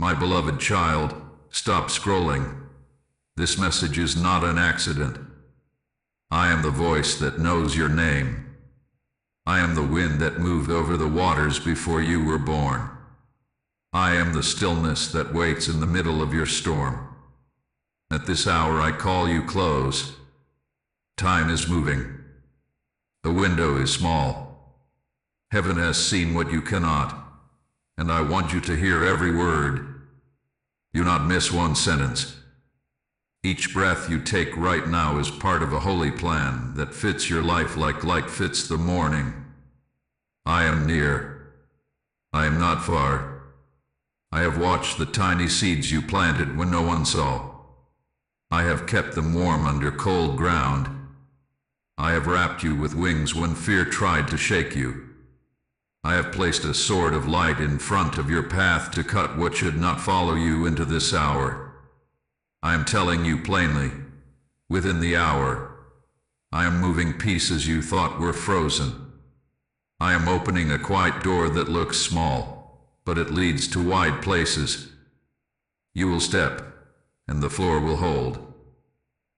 My beloved child, stop scrolling. This message is not an accident. I am the voice that knows your name. I am the wind that moved over the waters before you were born. I am the stillness that waits in the middle of your storm. At this hour I call you close. Time is moving. The window is small. Heaven has seen what you cannot, and I want you to hear every word. You not miss one sentence. Each breath you take right now is part of a holy plan that fits your life like light fits the morning. I am near. I am not far. I have watched the tiny seeds you planted when no one saw. I have kept them warm under cold ground. I have wrapped you with wings when fear tried to shake you. I have placed a sword of light in front of your path to cut what should not follow you into this hour. I am telling you plainly, within the hour, I am moving pieces you thought were frozen. I am opening a quiet door that looks small, but it leads to wide places. You will step, and the floor will hold.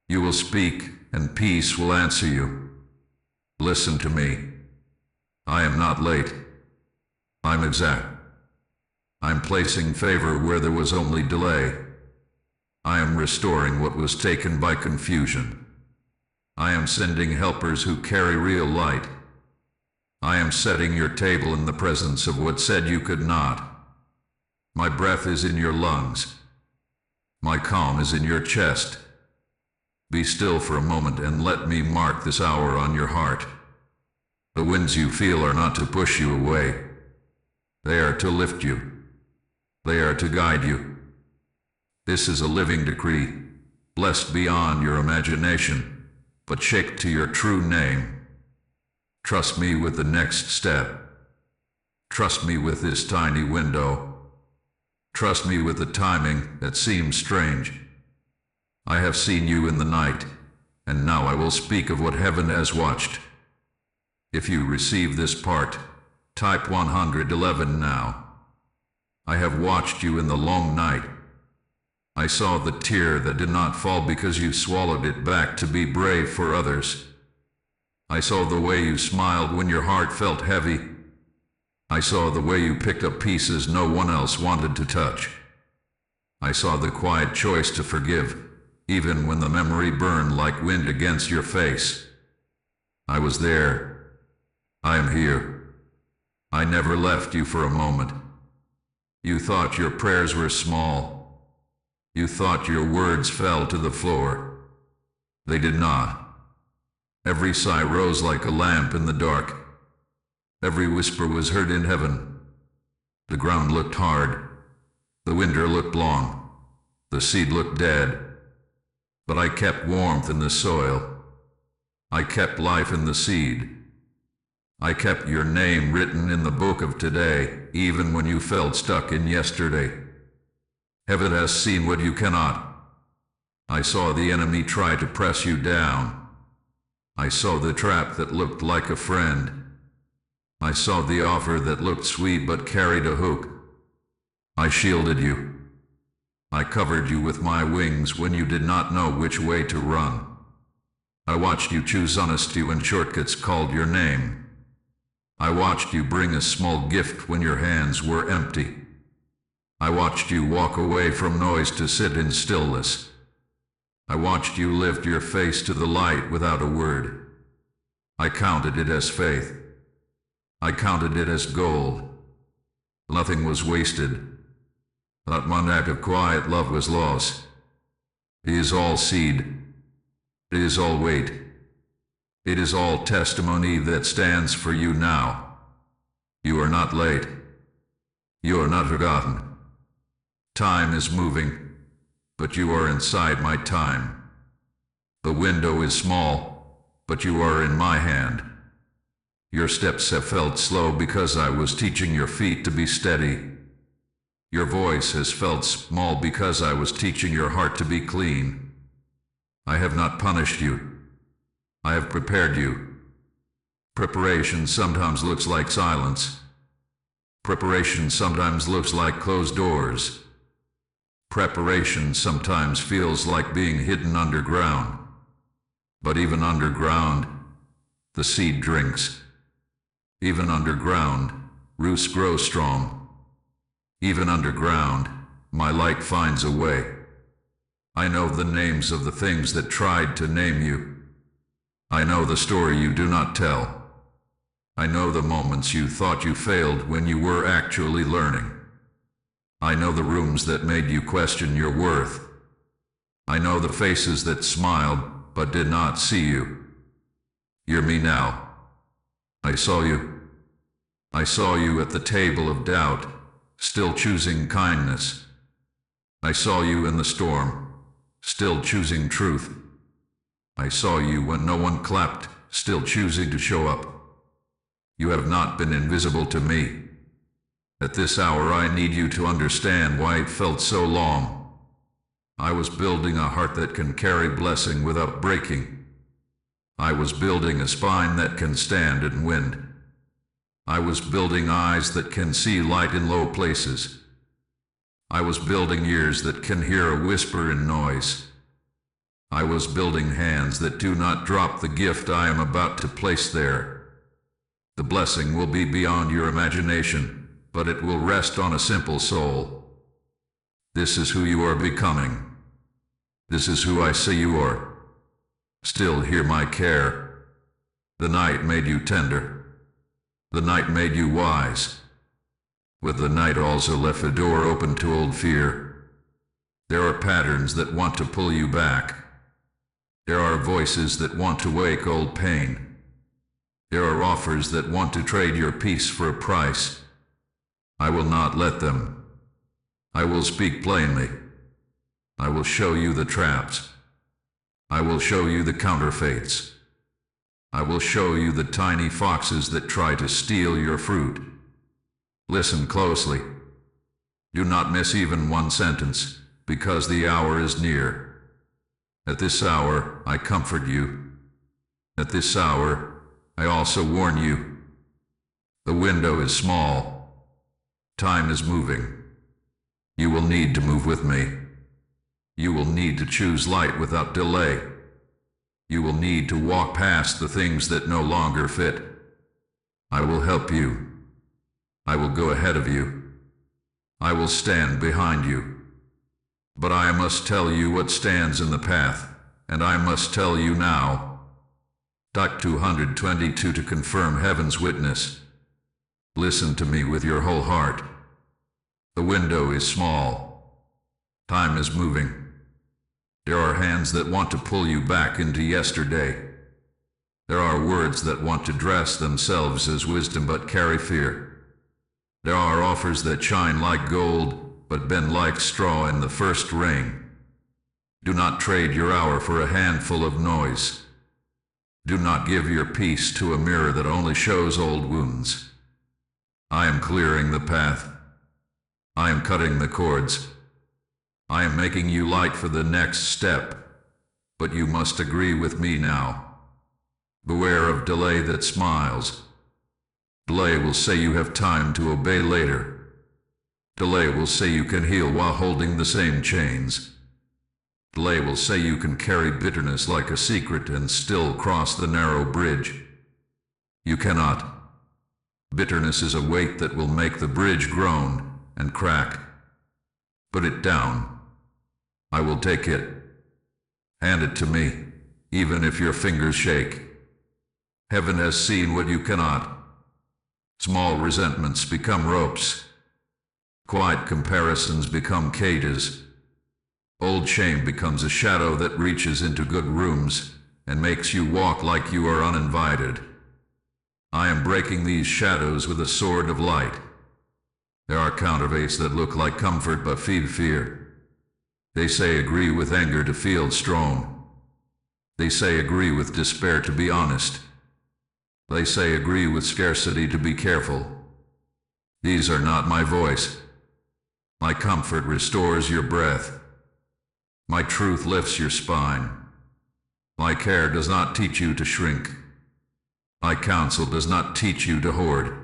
You will speak, and peace will answer you. Listen to me. I am not late. I'm exact. I'm placing favor where there was only delay. I am restoring what was taken by confusion. I am sending helpers who carry real light. I am setting your table in the presence of what said you could not. My breath is in your lungs. My calm is in your chest. Be still for a moment and let me mark this hour on your heart. The winds you feel are not to push you away. They are to lift you. They are to guide you. This is a living decree, blessed beyond your imagination, but shaped to your true name. Trust me with the next step. Trust me with this tiny window. Trust me with the timing that seems strange. I have seen you in the night, and now I will speak of what heaven has watched. If you receive this part, type 111 now. I have watched you in the long night. I saw the tear that did not fall because you swallowed it back to be brave for others. I saw the way you smiled when your heart felt heavy. I saw the way you picked up pieces no one else wanted to touch. I saw the quiet choice to forgive, even when the memory burned like wind against your face. I was there. I am here. I never left you for a moment. You thought your prayers were small. You thought your words fell to the floor. They did not. Every sigh rose like a lamp in the dark. Every whisper was heard in heaven. The ground looked hard. The winter looked long. The seed looked dead. But I kept warmth in the soil. I kept life in the seed. I kept your name written in the book of today, even when you felt stuck in yesterday. Heaven has seen what you cannot. I saw the enemy try to press you down. I saw the trap that looked like a friend. I saw the offer that looked sweet but carried a hook. I shielded you. I covered you with my wings when you did not know which way to run. I watched you choose honesty when shortcuts called your name. I watched you bring a small gift when your hands were empty. I watched you walk away from noise to sit in stillness. I watched you lift your face to the light without a word. I counted it as faith. I counted it as gold. Nothing was wasted. Not one act of quiet love was lost. It is all seed. It is all weight. It is all testimony that stands for you now. You are not late. You are not forgotten. Time is moving, but you are inside my time. The window is small, but you are in my hand. Your steps have felt slow because I was teaching your feet to be steady. Your voice has felt small because I was teaching your heart to be clean. I have not punished you. I have prepared you. Preparation sometimes looks like silence. Preparation sometimes looks like closed doors. Preparation sometimes feels like being hidden underground. But even underground, the seed drinks. Even underground, roots grow strong. Even underground, my light finds a way. I know the names of the things that tried to name you. I know the story you do not tell. I know the moments you thought you failed when you were actually learning. I know the rooms that made you question your worth. I know the faces that smiled but did not see you. Hear me now. I saw you. I saw you at the table of doubt, still choosing kindness. I saw you in the storm, still choosing truth. I saw you when no one clapped, still choosing to show up. You have not been invisible to me. At this hour I need you to understand why it felt so long. I was building a heart that can carry blessing without breaking. I was building a spine that can stand in wind. I was building eyes that can see light in low places. I was building ears that can hear a whisper in noise. I was building hands that do not drop the gift I am about to place there. The blessing will be beyond your imagination, but it will rest on a simple soul. This is who you are becoming. This is who I say you are. Still hear my care. The night made you tender. The night made you wise. With the night also left a door open to old fear. There are patterns that want to pull you back. There are voices that want to wake old pain. There are offers that want to trade your peace for a price. I will not let them. I will speak plainly. I will show you the traps. I will show you the counterfeits. I will show you the tiny foxes that try to steal your fruit. Listen closely. Do not miss even one sentence, because the hour is near. At this hour, I comfort you. At this hour, I also warn you. The window is small. Time is moving. You will need to move with me. You will need to choose light without delay. You will need to walk past the things that no longer fit. I will help you. I will go ahead of you. I will stand behind you. But I must tell you what stands in the path, and I must tell you now. Doc 222 to confirm heaven's witness. Listen to me with your whole heart. The window is small. Time is moving. There are hands that want to pull you back into yesterday. There are words that want to dress themselves as wisdom but carry fear. There are offers that shine like gold but bend like straw in the first rain. Do not trade your hour for a handful of noise. Do not give your peace to a mirror that only shows old wounds. I am clearing the path. I am cutting the cords. I am making you light for the next step, but you must agree with me now. Beware of delay that smiles. Delay will say you have time to obey later. Delay will say you can heal while holding the same chains. Delay will say you can carry bitterness like a secret and still cross the narrow bridge. You cannot. Bitterness is a weight that will make the bridge groan and crack. Put it down. I will take it. Hand it to me, even if your fingers shake. Heaven has seen what you cannot. Small resentments become ropes. Quiet comparisons become cages. Old shame becomes a shadow that reaches into good rooms and makes you walk like you are uninvited. I am breaking these shadows with a sword of light. There are counterfeits that look like comfort but feed fear. They say agree with anger to feel strong. They say agree with despair to be honest. They say agree with scarcity to be careful. These are not my voice. My comfort restores your breath. My truth lifts your spine. My care does not teach you to shrink. My counsel does not teach you to hoard.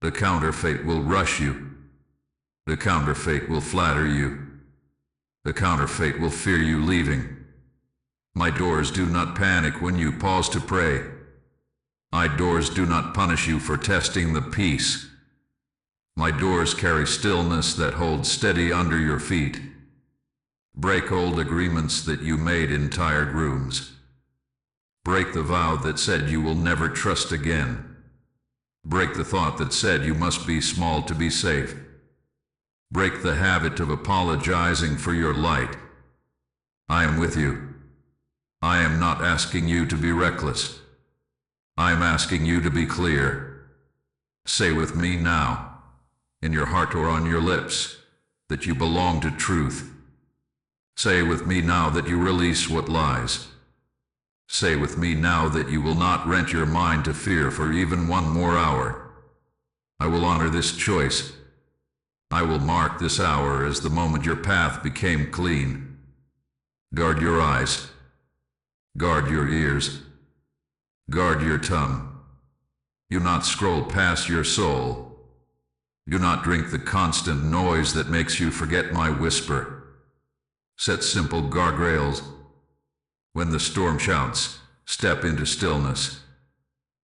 The counterfeit will rush you. The counterfeit will flatter you. The counterfeit will fear you leaving. My doors do not panic when you pause to pray. My doors do not punish you for testing the peace. My doors carry stillness that holds steady under your feet. Break old agreements that you made in tired rooms. Break the vow that said you will never trust again. Break the thought that said you must be small to be safe. Break the habit of apologizing for your light. I am with you. I am not asking you to be reckless. I am asking you to be clear. Say with me now, in your heart or on your lips, that you belong to truth. Say with me now that you release what lies. Say with me now that you will not rent your mind to fear for even one more hour. I will honor this choice. I will mark this hour as the moment your path became clean. Guard your eyes. Guard your ears. Guard your tongue. Do not scroll past your soul. Do not drink the constant noise that makes you forget my whisper. Set simple guardrails. When the storm shouts, step into stillness.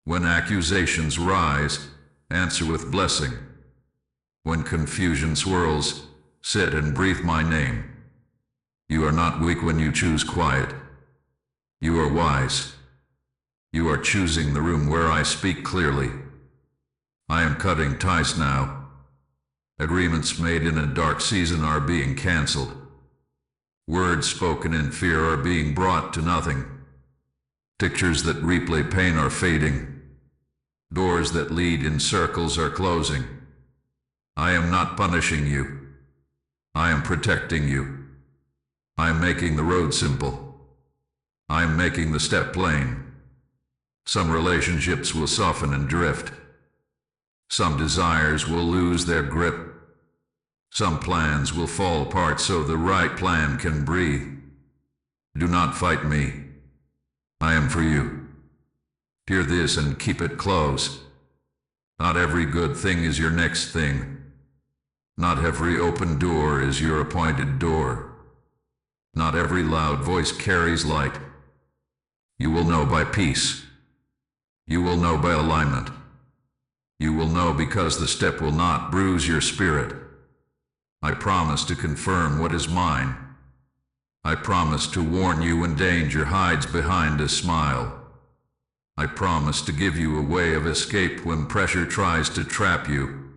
When accusations rise, answer with blessing. When confusion swirls, sit and breathe my name. You are not weak when you choose quiet. You are wise. You are choosing the room where I speak clearly. I am cutting ties now. Agreements made in a dark season are being canceled. Words spoken in fear are being brought to nothing. Pictures that replay pain are fading. Doors that lead in circles are closing. I am not punishing you. I am protecting you. I am making the road simple. I am making the step plain. Some relationships will soften and drift. Some desires will lose their grip. Some plans will fall apart so the right plan can breathe. Do not fight me. I am for you. Hear this and keep it close. Not every good thing is your next thing. Not every open door is your appointed door. Not every loud voice carries light. You will know by peace. You will know by alignment. You will know because the step will not bruise your spirit. I promise to confirm what is mine. I promise to warn you when danger hides behind a smile. I promise to give you a way of escape when pressure tries to trap you.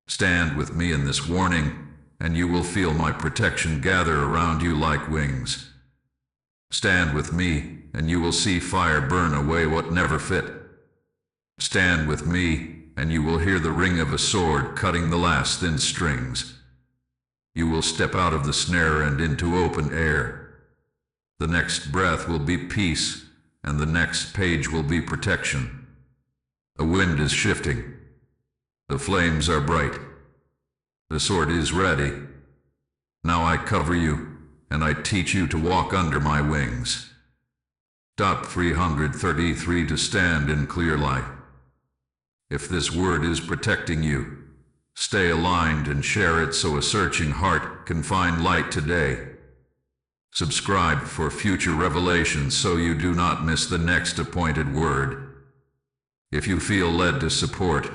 Stand with me in this warning, and you will feel my protection gather around you like wings. Stand with me, and you will see fire burn away what never fit. Stand with me, and you will hear the ring of a sword cutting the last thin strings. You will step out of the snare and into open air. The next breath will be peace, and the next page will be protection. The wind is shifting. The flames are bright. The sword is ready. Now I cover you, and I teach you to walk under my wings. Top 333 to stand in clear light. If this word is protecting you, stay aligned and share it so a searching heart can find light today. Subscribe for future revelations so you do not miss the next appointed word. If you feel led to support,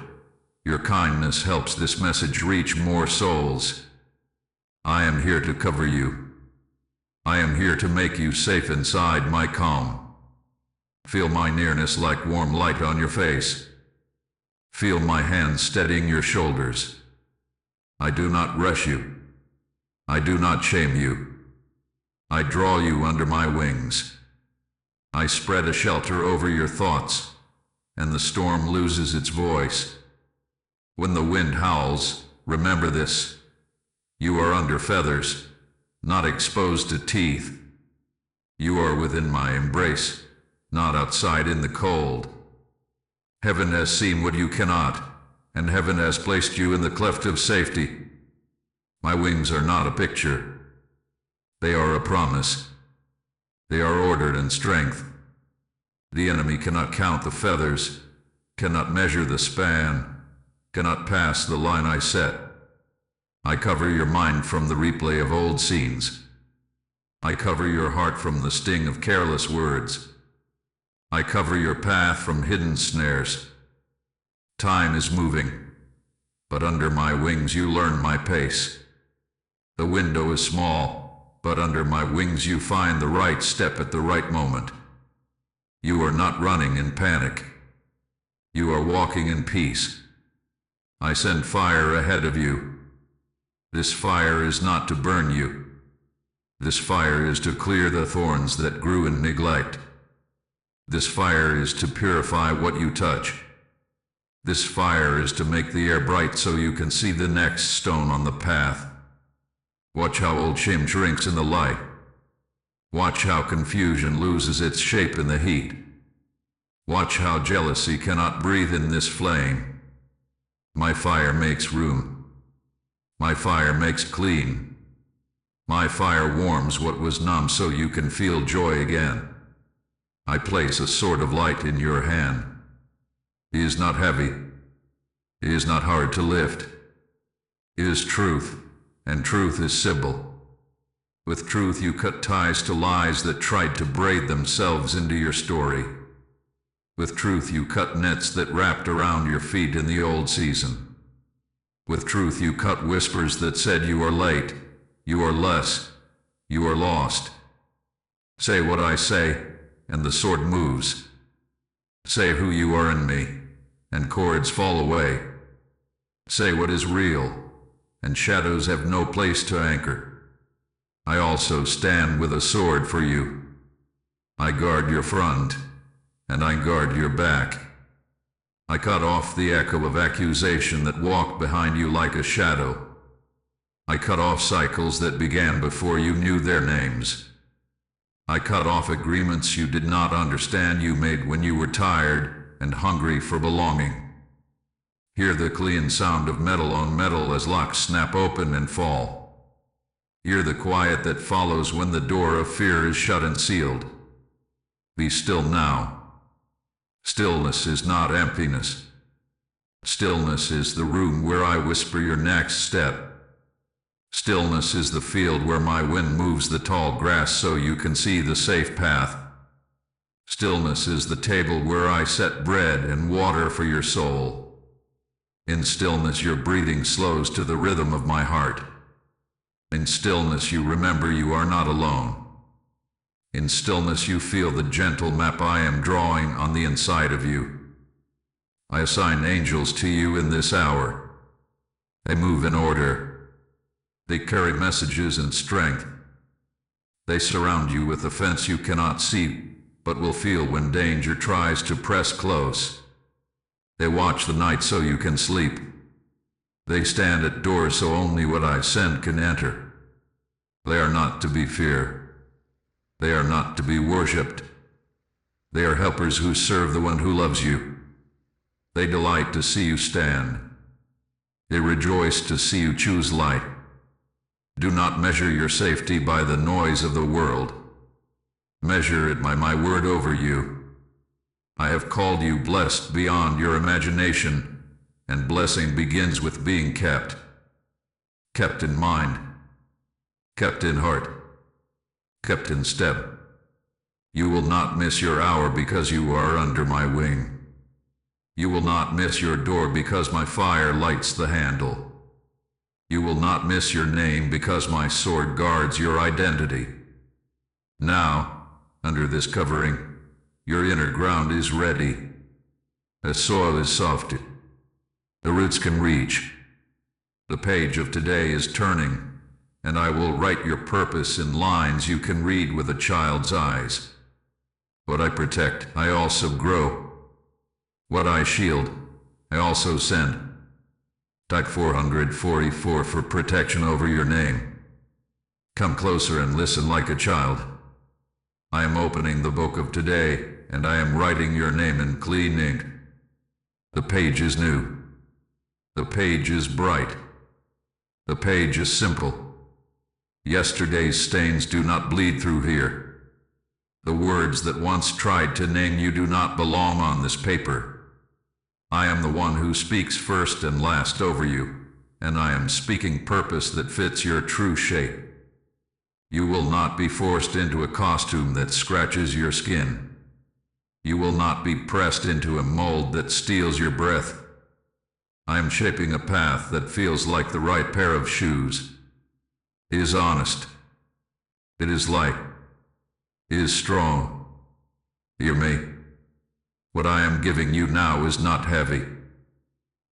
your kindness helps this message reach more souls. I am here to cover you. I am here to make you safe inside my calm. Feel my nearness like warm light on your face. Feel my hand steadying your shoulders. I do not rush you. I do not shame you. I draw you under my wings. I spread a shelter over your thoughts, and the storm loses its voice. When the wind howls, remember this. You are under feathers, not exposed to teeth. You are within my embrace, not outside in the cold. Heaven has seen what you cannot, and heaven has placed you in the cleft of safety. My wings are not a picture. They are a promise. They are ordered and strength. The enemy cannot count the feathers, cannot measure the span, cannot pass the line I set. I cover your mind from the replay of old scenes. I cover your heart from the sting of careless words. I cover your path from hidden snares. Time is moving, but under my wings you learn my pace. The window is small, but under my wings you find the right step at the right moment. You are not running in panic. You are walking in peace. I send fire ahead of you. This fire is not to burn you. This fire is to clear the thorns that grew in neglect. This fire is to purify what you touch. This fire is to make the air bright so you can see the next stone on the path. Watch how old shame shrinks in the light. Watch how confusion loses its shape in the heat. Watch how jealousy cannot breathe in this flame. My fire makes room. My fire makes clean. My fire warms what was numb so you can feel joy again. I place a sword of light in your hand. It is not heavy. It is not hard to lift. It is truth, and truth is Sybil. With truth you cut ties to lies that tried to braid themselves into your story. With truth you cut nets that wrapped around your feet in the old season. With truth you cut whispers that said you are late, you are less, you are lost. Say what I say, and the sword moves. Say who you are in me, and cords fall away. Say what is real, and shadows have no place to anchor. I also stand with a sword for you. I guard your front, and I guard your back. I cut off the echo of accusation that walked behind you like a shadow. I cut off cycles that began before you knew their names. I cut off agreements you did not understand you made when you were tired and hungry for belonging. Hear the clean sound of metal on metal as locks snap open and fall. Hear the quiet that follows when the door of fear is shut and sealed. Be still now. Stillness is not emptiness. Stillness is the room where I whisper your next step. Stillness is the field where my wind moves the tall grass so you can see the safe path. Stillness is the table where I set bread and water for your soul. In stillness your breathing slows to the rhythm of my heart. In stillness you remember you are not alone. In stillness you feel the gentle map I am drawing on the inside of you. I assign angels to you in this hour. They move in order. They carry messages and strength. They surround you with a fence you cannot see, but will feel when danger tries to press close. They watch the night so you can sleep. They stand at doors so only what I send can enter. They are not to be feared. They are not to be worshipped. They are helpers who serve the one who loves you. They delight to see you stand. They rejoice to see you choose light. Do not measure your safety by the noise of the world. Measure it by my word over you. I have called you blessed beyond your imagination, and blessing begins with being kept. Kept in mind. Kept in heart. Kept in step. You will not miss your hour because you are under my wing. You will not miss your door because my fire lights the handle. You will not miss your name because my sword guards your identity. Now, under this covering, your inner ground is ready. The soil is soft. The roots can reach. The page of today is turning, and I will write your purpose in lines you can read with a child's eyes. What I protect, I also grow. What I shield, I also send. Type 444 for protection over your name. Come closer and listen like a child. I am opening the book of today, and I am writing your name in clean ink. The page is new. The page is bright. The page is simple. Yesterday's stains do not bleed through here. The words that once tried to name you do not belong on this paper. I am the one who speaks first and last over you, and I am speaking purpose that fits your true shape. You will not be forced into a costume that scratches your skin. You will not be pressed into a mold that steals your breath. I am shaping a path that feels like the right pair of shoes. It is honest. It is light. It is strong. Hear me. What I am giving you now is not heavy.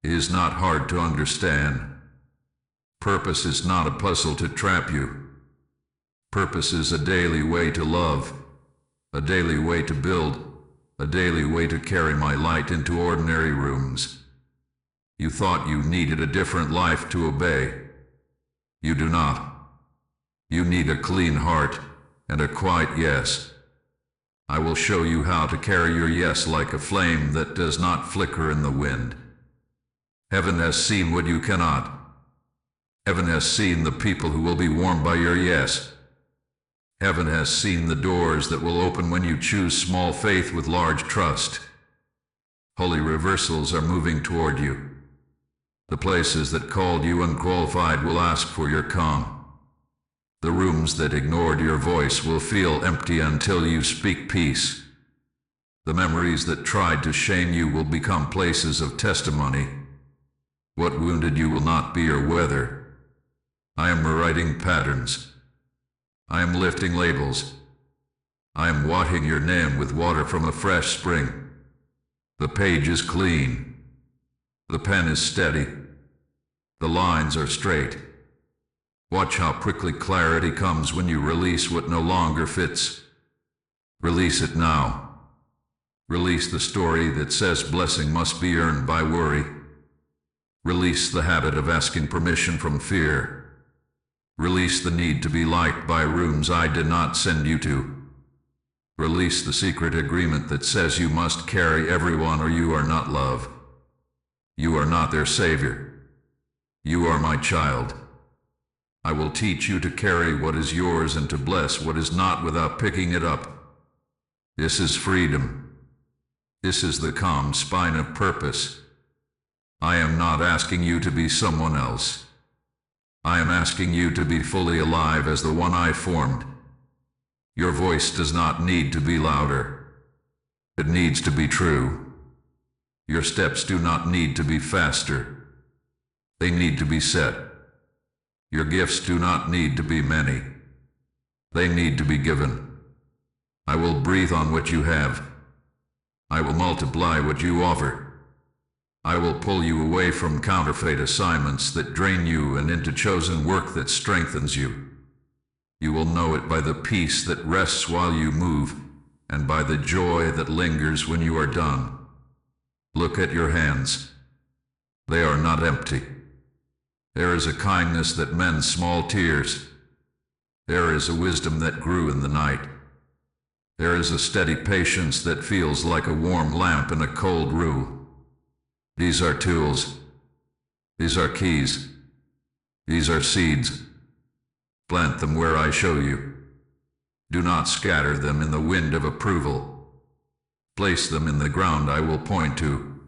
It is not hard to understand. Purpose is not a puzzle to trap you. Purpose is a daily way to love, a daily way to build, a daily way to carry my light into ordinary rooms. You thought you needed a different life to obey. You do not. You need a clean heart and a quiet yes. I will show you how to carry your yes like a flame that does not flicker in the wind. Heaven has seen what you cannot. Heaven has seen the people who will be warmed by your yes. Heaven has seen the doors that will open when you choose small faith with large trust. Holy reversals are moving toward you. The places that called you unqualified will ask for your calm. The rooms that ignored your voice will feel empty until you speak peace. The memories that tried to shame you will become places of testimony. What wounded you will not be your weather. I am rewriting patterns. I am lifting labels. I am washing your name with water from a fresh spring. The page is clean. The pen is steady. The lines are straight. Watch how quickly clarity comes when you release what no longer fits. Release it now. Release the story that says blessing must be earned by worry. Release the habit of asking permission from fear. Release the need to be liked by rooms I did not send you to. Release the secret agreement that says you must carry everyone or you are not love. You are not their savior. You are my child. I will teach you to carry what is yours and to bless what is not without picking it up. This is freedom. This is the calm spine of purpose. I am not asking you to be someone else. I am asking you to be fully alive as the one I formed. Your voice does not need to be louder. It needs to be true. Your steps do not need to be faster. They need to be set. Your gifts do not need to be many. They need to be given. I will breathe on what you have. I will multiply what you offer. I will pull you away from counterfeit assignments that drain you and into chosen work that strengthens you. You will know it by the peace that rests while you move, and by the joy that lingers when you are done. Look at your hands. They are not empty. There is a kindness that mends small tears. There is a wisdom that grew in the night. There is a steady patience that feels like a warm lamp in a cold room. These are tools. These are keys. These are seeds. Plant them where I show you. Do not scatter them in the wind of approval. Place them in the ground I will point to,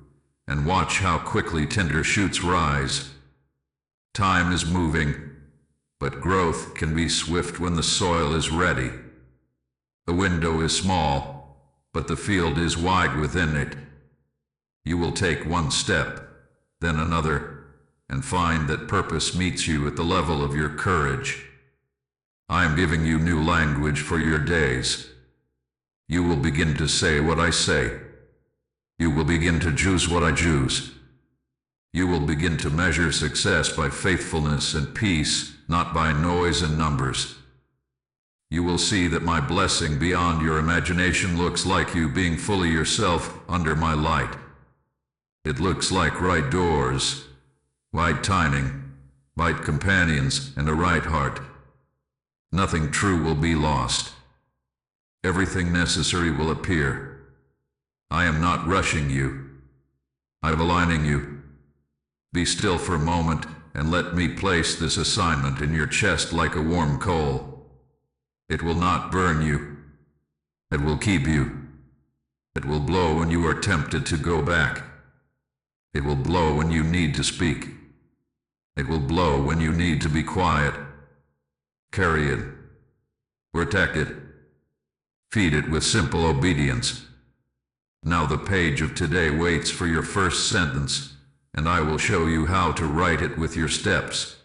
and watch how quickly tender shoots rise. Time is moving, but growth can be swift when the soil is ready. The window is small, but the field is wide within it. You will take one step, then another, and find that purpose meets you at the level of your courage. I am giving you new language for your days. You will begin to say what I say. You will begin to choose what I choose. You will begin to measure success by faithfulness and peace, not by noise and numbers. You will see that my blessing beyond your imagination looks like you being fully yourself under my light. It looks like right doors, wide timing, right companions, and a right heart. Nothing true will be lost. Everything necessary will appear. I am not rushing you. I am aligning you. Be still for a moment and let me place this assignment in your chest like a warm coal. It will not burn you. It will keep you. It will blow when you are tempted to go back. It will blow when you need to speak. It will blow when you need to be quiet. Carry it. Protect it. Feed it with simple obedience. Now the page of today waits for your first sentence, and I will show you how to write it with your steps.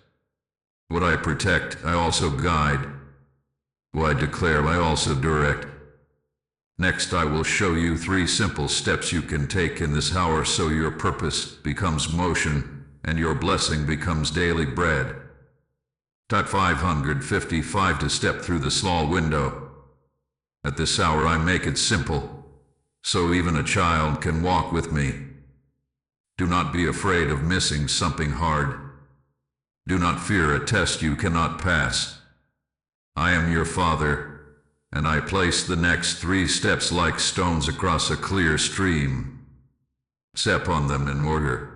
What I protect, I also guide. What I declare, I also direct. Next, I will show you 3 simple steps you can take in this hour so your purpose becomes motion and your blessing becomes daily bread. Type 555 to step through the small window. At this hour I make it simple, so even a child can walk with me. Do not be afraid of missing something hard. Do not fear a test you cannot pass. I am your Father, and I place the next 3 steps like stones across a clear stream. Step on them in order.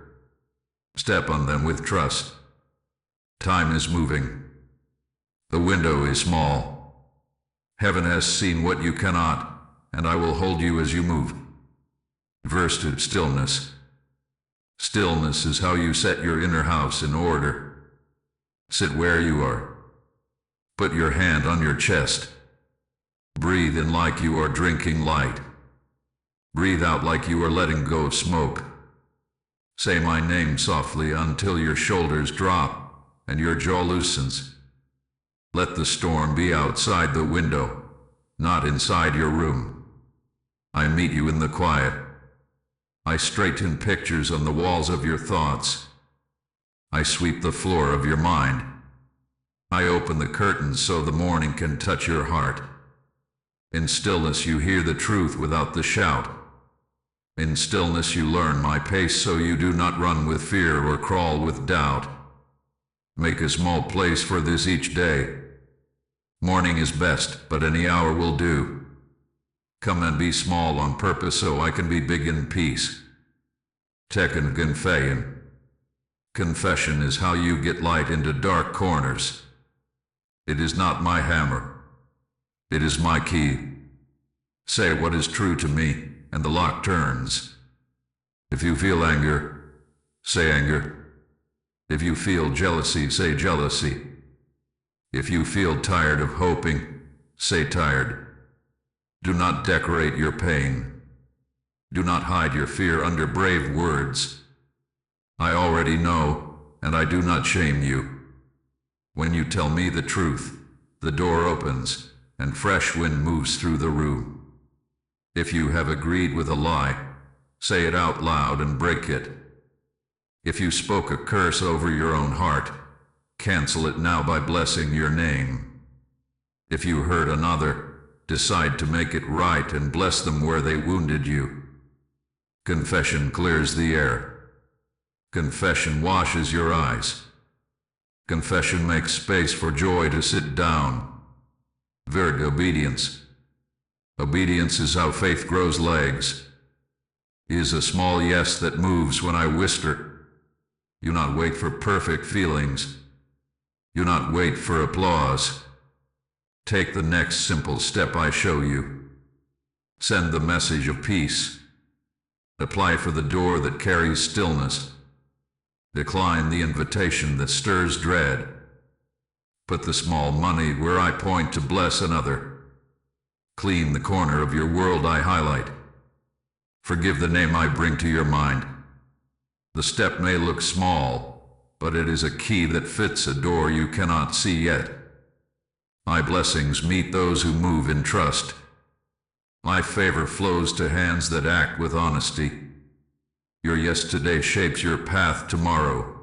Step on them with trust. Time is moving. The window is small. Heaven has seen what you cannot, and I will hold you as you move. Verse 2, stillness. Stillness is how you set your inner house in order. Sit where you are. Put your hand on your chest. Breathe in like you are drinking light. Breathe out like you are letting go of smoke. Say my name softly until your shoulders drop and your jaw loosens. Let the storm be outside the window, not inside your room. I meet you in the quiet. I straighten pictures on the walls of your thoughts. I sweep the floor of your mind. I open the curtains so the morning can touch your heart. In stillness you hear the truth without the shout. In stillness you learn my pace so you do not run with fear or crawl with doubt. Make a small place for this each day. Morning is best, but any hour will do. Come and be small on purpose so I can be big in peace. Tekken Confession. Confession is how you get light into dark corners. It is not my hammer. It is my key. Say what is true to me, and the lock turns. If you feel anger, say anger. If you feel jealousy, say jealousy. If you feel tired of hoping, say tired. Do not decorate your pain. Do not hide your fear under brave words. I already know, and I do not shame you. When you tell me the truth, the door opens, and fresh wind moves through the room. If you have agreed with a lie, say it out loud and break it. If you spoke a curse over your own heart, cancel it now by blessing your name. If you hurt another, decide to make it right and bless them where they wounded you. Confession clears the air. Confession washes your eyes. Confession makes space for joy to sit down. Vert obedience. Obedience is how faith grows legs. Is a small yes that moves when I whisper. You not wait for perfect feelings. You not wait for applause. Take the next simple step I show you. Send the message of peace. Apply for the door that carries stillness. Decline the invitation that stirs dread. Put the small money where I point to bless another. Clean the corner of your world I highlight. Forgive the name I bring to your mind. The step may look small, but it is a key that fits a door you cannot see yet. My blessings meet those who move in trust. My favor flows to hands that act with honesty. Your yes today shapes your path tomorrow.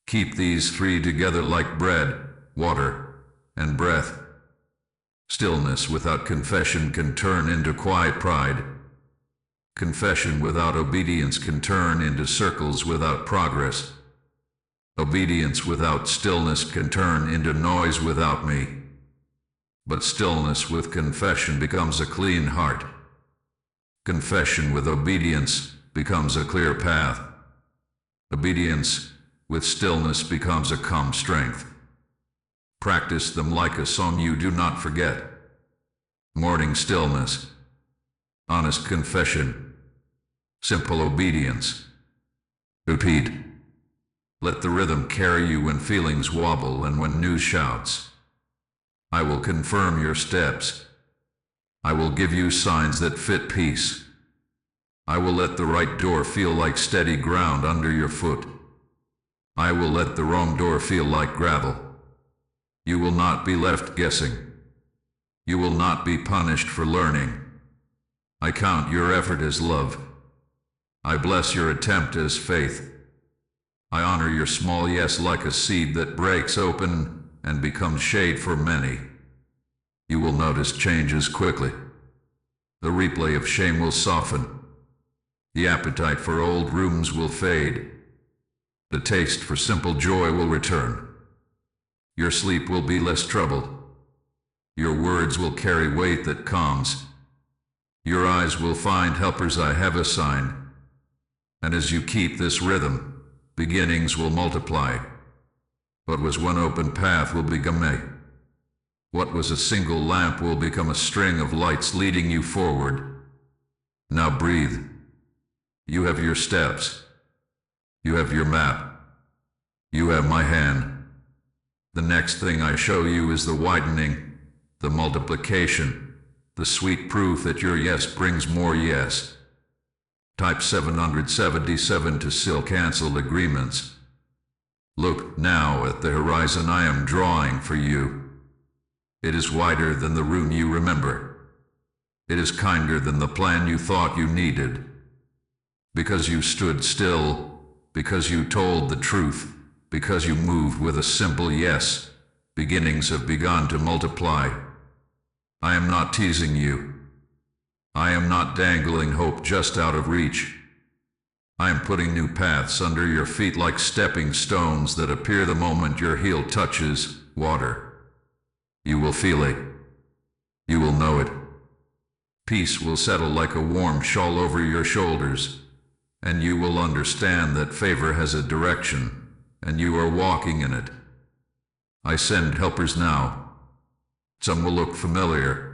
Keep these 3 together like bread, water, and breath. Stillness without confession can turn into quiet pride. Confession without obedience can turn into circles without progress. Obedience without stillness can turn into noise without me. But stillness with confession becomes a clean heart. Confession with obedience becomes a clear path. Obedience with stillness becomes a calm strength. Practice them like a song you do not forget. Morning stillness. Honest confession. Simple obedience. Repeat. Let the rhythm carry you when feelings wobble and when news shouts. I will confirm your steps. I will give you signs that fit peace. I will let the right door feel like steady ground under your foot. I will let the wrong door feel like gravel. You will not be left guessing. You will not be punished for learning. I count your effort as love. I bless your attempt as faith. I honor your small yes like a seed that breaks open and becomes shade for many. You will notice changes quickly. The replay of shame will soften. The appetite for old rooms will fade. The taste for simple joy will return. Your sleep will be less troubled. Your words will carry weight that calms. Your eyes will find helpers I have assigned. And as you keep this rhythm, beginnings will multiply. What was one open path will become many. What was a single lamp will become a string of lights leading you forward. Now breathe. You have your steps. You have your map. You have my hand. The next thing I show you is the widening, the multiplication, the sweet proof that your yes brings more yes. Type 777 to seal cancelled agreements. Look now at the horizon I am drawing for you. It is wider than the room you remember. It is kinder than the plan you thought you needed. Because you stood still, because you told the truth, because you moved with a simple yes, beginnings have begun to multiply. I am not teasing you. I am not dangling hope just out of reach. I am putting new paths under your feet like stepping stones that appear the moment your heel touches water. You will feel it. You will know it. Peace will settle like a warm shawl over your shoulders, and you will understand that favor has a direction, and you are walking in it. I send helpers now. Some will look familiar,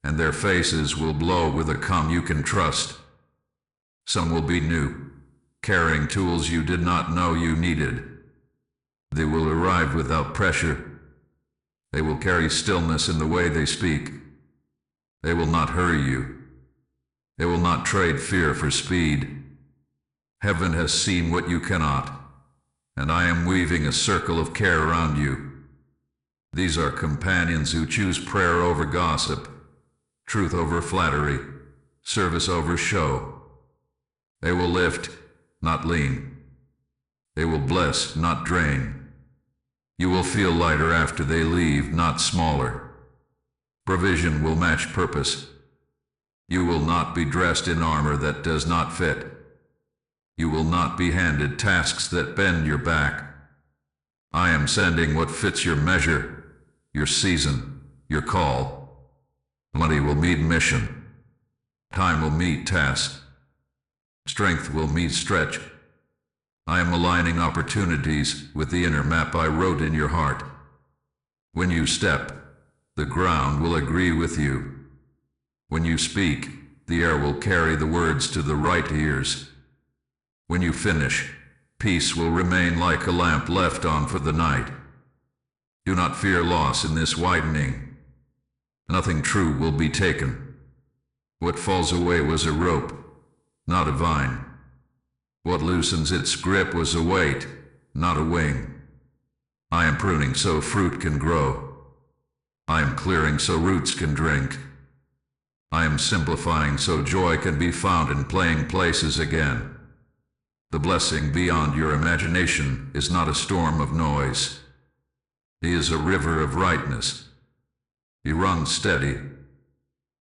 and their faces will glow with a calm you can trust. Some will be new, carrying tools you did not know you needed. They will arrive without pressure. They will carry stillness in the way they speak. They will not hurry you. They will not trade fear for speed. Heaven has seen what you cannot, and I am weaving a circle of care around you. These are companions who choose prayer over gossip, truth over flattery, service over show. They will lift, not lean. They will bless, not drain. You will feel lighter after they leave, not smaller. Provision will match purpose. You will not be dressed in armor that does not fit. You will not be handed tasks that bend your back. I am sending what fits your measure, your season, your call. Money will meet mission. Time will meet task. Strength will meet stretch. I am aligning opportunities with the inner map I wrote in your heart. When you step, the ground will agree with you. When you speak, the air will carry the words to the right ears. When you finish, peace will remain like a lamp left on for the night. Do not fear loss in this widening. Nothing true will be taken. What falls away was a rope, not a vine. What loosens its grip was a weight, not a wing. I am pruning so fruit can grow. I am clearing so roots can drink. I am simplifying so joy can be found in playing places again. The blessing beyond your imagination is not a storm of noise. He is a river of rightness. He runs steady.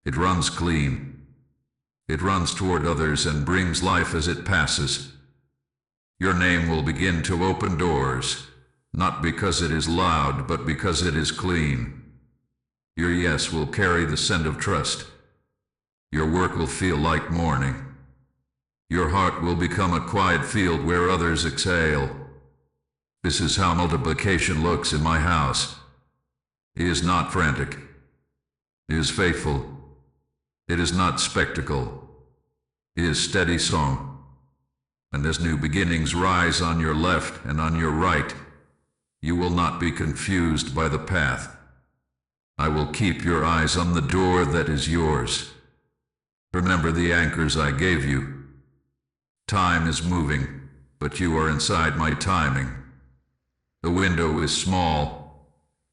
It runs clean. It runs toward others and brings life as it passes. Your name will begin to open doors, not because it is loud, but because it is clean. Your yes will carry the scent of trust. Your work will feel like morning. Your heart will become a quiet field where others exhale. This is how multiplication looks in my house. It is not frantic. It is faithful. It is not spectacle. It is steady song. And as new beginnings rise on your left and on your right, you will not be confused by the path. I will keep your eyes on the door that is yours. Remember the anchors I gave you. Time is moving, but you are inside my timing. The window is small,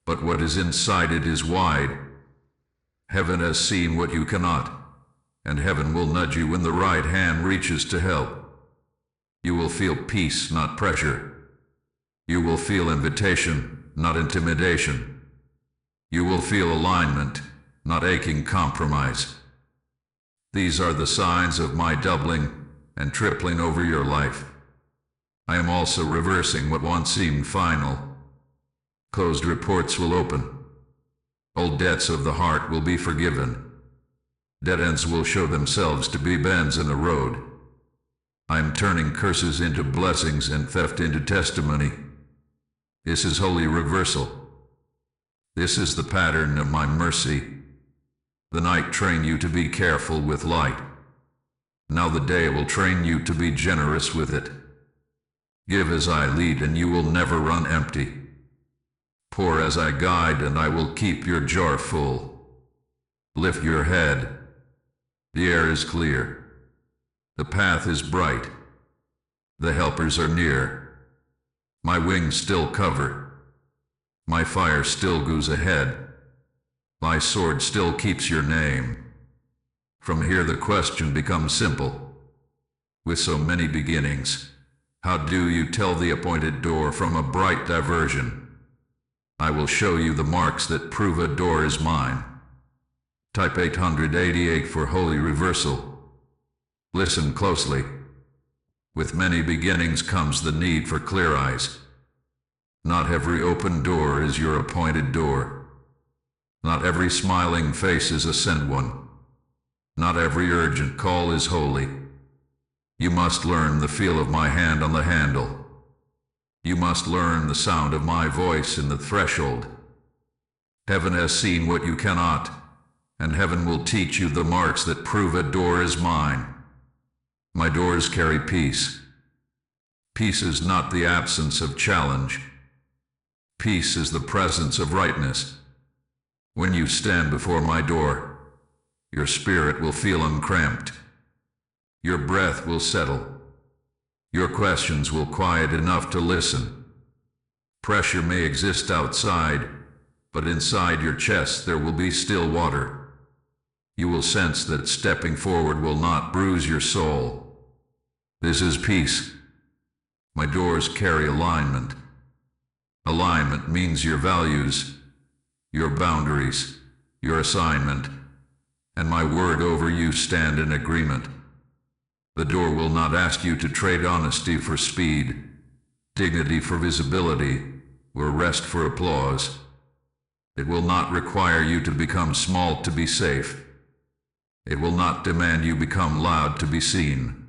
but what is inside it is wide. Heaven has seen what you cannot, and heaven will nudge you when the right hand reaches to help. You will feel peace, not pressure. You will feel invitation, not intimidation. You will feel alignment, not aching compromise. These are the signs of my doubling and tripling over your life. I am also reversing what once seemed final. Closed reports will open. Old debts of the heart will be forgiven. Dead ends will show themselves to be bends in the road. I am turning curses into blessings and theft into testimony. This is holy reversal. This is the pattern of my mercy. The night trained you to be careful with light. Now the day will train you to be generous with it. Give as I lead, and you will never run empty. Pour as I guide, and I will keep your jar full. Lift your head. The air is clear. The path is bright. The helpers are near. My wings still cover. My fire still goes ahead. My sword still keeps your name. From here the question becomes simple. With so many beginnings, how do you tell the appointed door from a bright diversion? I will show you the marks that prove a door is mine. Type 888 for holy reversal. Listen closely. With many beginnings comes the need for clear eyes. Not every open door is your appointed door. Not every smiling face is a sent one. Not every urgent call is holy. You must learn the feel of my hand on the handle. You must learn the sound of my voice in the threshold. Heaven has seen what you cannot, and heaven will teach you the marks that prove a door is mine. My doors carry peace. Peace is not the absence of challenge. Peace is the presence of rightness. When you stand before my door, your spirit will feel uncramped. Your breath will settle. Your questions will quiet enough to listen. Pressure may exist outside, but inside your chest there will be still water. You will sense that stepping forward will not bruise your soul. This is peace. My doors carry alignment. Alignment means your values, your boundaries, your assignment, and my word over you stand in agreement. The door will not ask you to trade honesty for speed, dignity for visibility, or rest for applause. It will not require you to become small to be safe. It will not demand you become loud to be seen.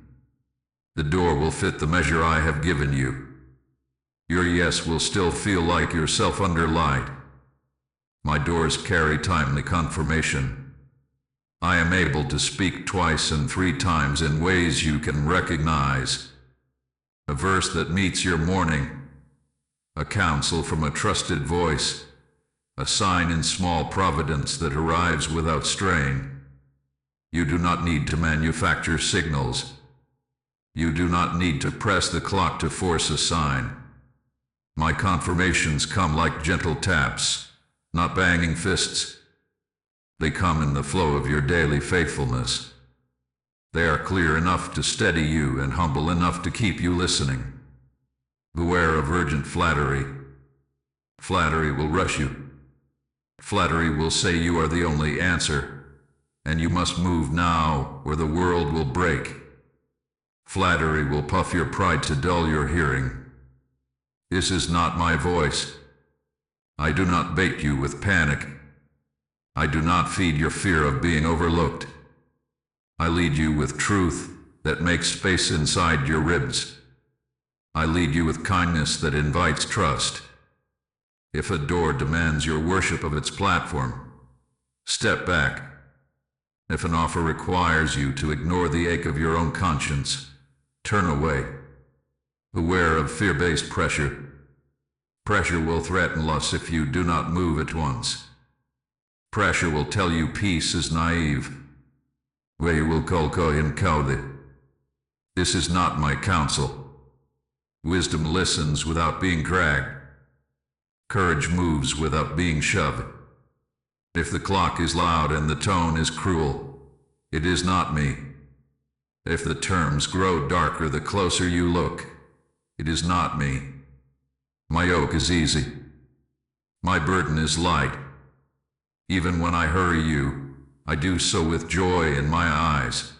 The door will fit the measure I have given you. Your yes will still feel like yourself under light. My doors carry timely confirmation. I am able to speak twice and 3 times in ways you can recognize. A verse that meets your morning, a counsel from a trusted voice, a sign in small providence that arrives without strain. You do not need to manufacture signals. You do not need to press the clock to force a sign. My confirmations come like gentle taps, not banging fists. They come in the flow of your daily faithfulness. They are clear enough to steady you and humble enough to keep you listening. Beware of urgent flattery. Flattery will rush you. Flattery will say you are the only answer, and you must move now or the world will break. Flattery will puff your pride to dull your hearing. This is not my voice. I do not bait you with panic. I do not feed your fear of being overlooked. I lead you with truth that makes space inside your ribs. I lead you with kindness that invites trust. If a door demands your worship of its platform, step back. If an offer requires you to ignore the ache of your own conscience, turn away. Beware of fear-based pressure. Pressure will threaten loss if you do not move at once. Pressure will tell you peace is naive. Way will kolko in kaude. This is not my counsel. Wisdom listens without being dragged. Courage moves without being shoved. If the clock is loud and the tone is cruel, it is not me. If the terms grow darker the closer you look, it is not me. My yoke is easy. My burden is light. Even when I hurry you, I do so with joy in my eyes,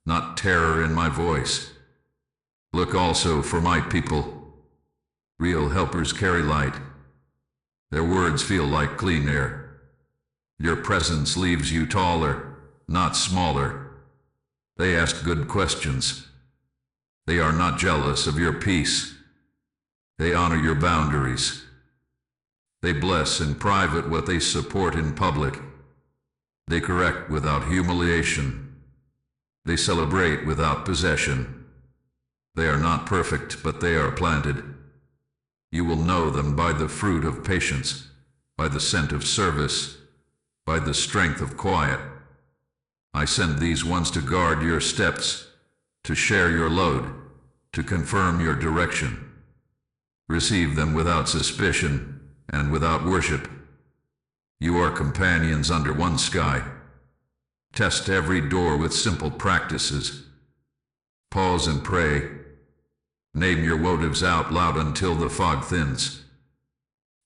not terror in my voice. Look also for my people. Real helpers carry light. Their words feel like clean air. Your presence leaves you taller, not smaller. They ask good questions. They are not jealous of your peace. They honor your boundaries. They bless in private what they support in public. They correct without humiliation. They celebrate without possession. They are not perfect, but they are planted. You will know them by the fruit of patience, by the scent of service, by the strength of quiet. I send these ones to guard your steps, to share your load, to confirm your direction. Receive them without suspicion and without worship. You are companions under one sky. Test every door with simple practices. Pause and pray. Name your motives out loud until the fog thins.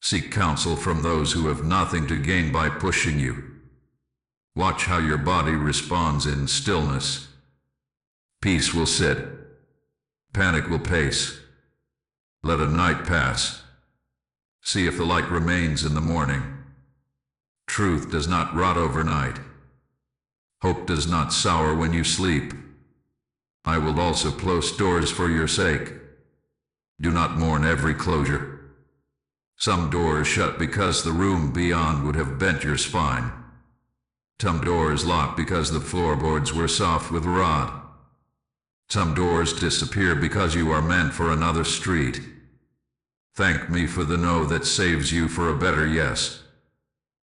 Seek counsel from those who have nothing to gain by pushing you. Watch how your body responds in stillness. Peace will sit. Panic will pace. Let a night pass. See if the light remains in the morning. Truth does not rot overnight. Hope does not sour when you sleep. I will also close doors for your sake. Do not mourn every closure. Some doors shut because the room beyond would have bent your spine. Some doors locked because the floorboards were soft with rot. Some doors disappear because you are meant for another street. Thank me for the no that saves you for a better yes.